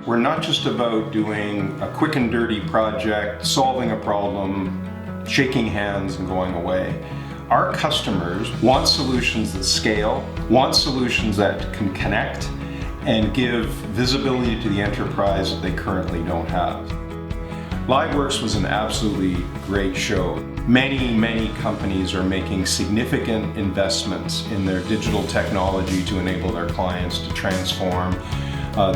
We're not just about doing a quick and dirty project, solving a problem, shaking hands and going away. Our customers want solutions that scale, want solutions that can connect and give visibility to the enterprise that they currently don't have. LiveWorx was an absolutely great show. Many companies are making significant investments in their digital technology to enable their clients to transform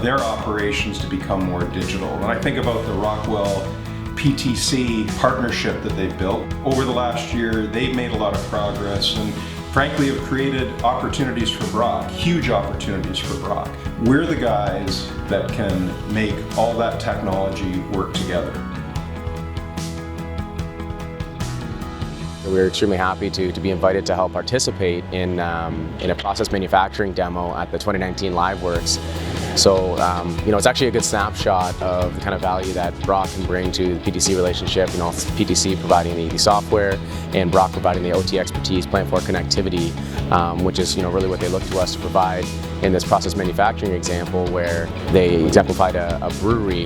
their operations to become more digital. And I think about the Rockwell PTC partnership that they've built. Over the last year, they've made a lot of progress and frankly have created opportunities for Brock, huge opportunities for Brock. We're the guys that can make all that technology work together. We're extremely happy to be invited to help participate in a process manufacturing demo at the 2019 LiveWorx. So, it's actually a good snapshot of the kind of value that Brock can bring to the PTC relationship. PTC providing the software and Brock providing the OT expertise, plant floor connectivity, which is really what they look to us to provide in this process manufacturing example, where they exemplified a brewery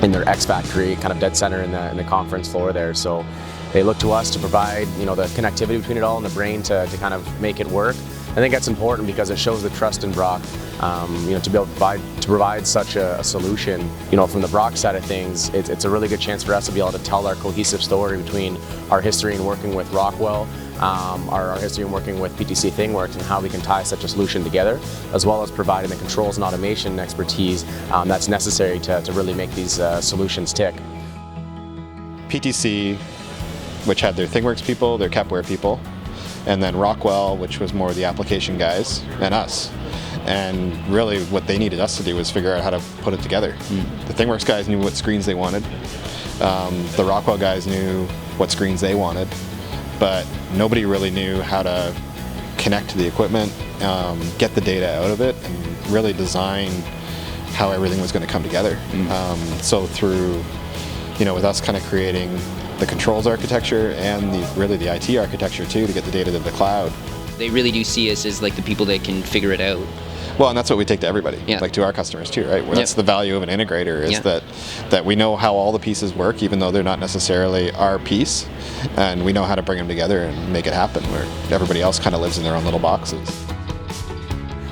in their X Factory, kind of dead center in the conference floor there. So they look to us to provide the connectivity between it all and the brain to kind of make it work. I think that's important because it shows the trust in Brock, to be able to provide such a solution. From the Brock side of things, it's a really good chance for us to be able to tell our cohesive story between our history in working with Rockwell, our history in working with PTC ThingWorx, and how we can tie such a solution together, as well as providing the controls and automation expertise that's necessary to really make these solutions tick. PTC, which had their ThingWorx people, their Kepware people, and then Rockwell, which was more the application guys, and us. And really what they needed us to do was figure out how to put it together. The ThingWorx guys knew what screens they wanted. The Rockwell guys knew what screens they wanted, but nobody really knew how to connect to the equipment, get the data out of it, and really design how everything was going to come together. So through, with us kind of creating the controls architecture and really the IT architecture too, to get the data to the cloud. They really do see us as like the people that can figure it out. Well, and that's what we take to everybody, yeah. like to our customers too, right? Well, that's the value of an integrator, is that we know how all the pieces work, even though they're not necessarily our piece, and we know how to bring them together and make it happen, where everybody else kind of lives in their own little boxes.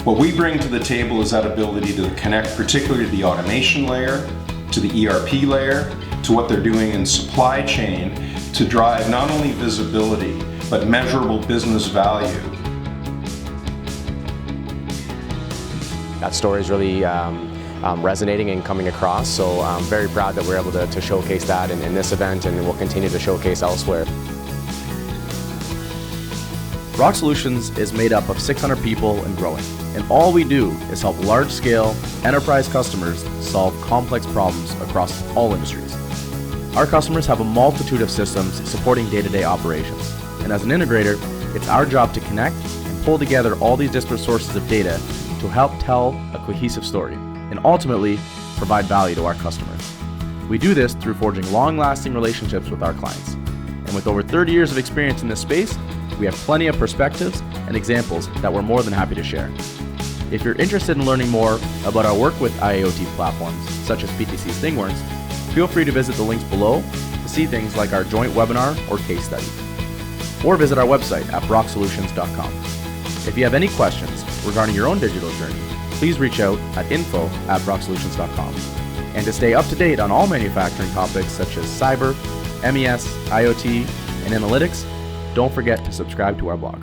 What we bring to the table is that ability to connect particularly to the automation layer, to the ERP layer, to what they're doing in supply chain to drive not only visibility, but measurable business value. That story is really resonating and coming across, so I'm very proud that we're able to showcase that in this event, and we'll continue to showcase elsewhere. Brock Solutions is made up of 600 people and growing, and all we do is help large-scale enterprise customers solve complex problems across all industries. Our customers have a multitude of systems supporting day-to-day operations, and as an integrator, it's our job to connect and pull together all these disparate sources of data to help tell a cohesive story, and ultimately provide value to our customers. We do this through forging long-lasting relationships with our clients, and with over 30 years of experience in this space, we have plenty of perspectives and examples that we're more than happy to share. If you're interested in learning more about our work with IoT platforms, such as PTC's ThingWorx, feel free to visit the links below to see things like our joint webinar or case study. Or visit our website at brocksolutions.com. If you have any questions regarding your own digital journey, please reach out at info@brocksolutions.com. And to stay up to date on all manufacturing topics such as cyber, MES, IoT, and analytics, don't forget to subscribe to our blog.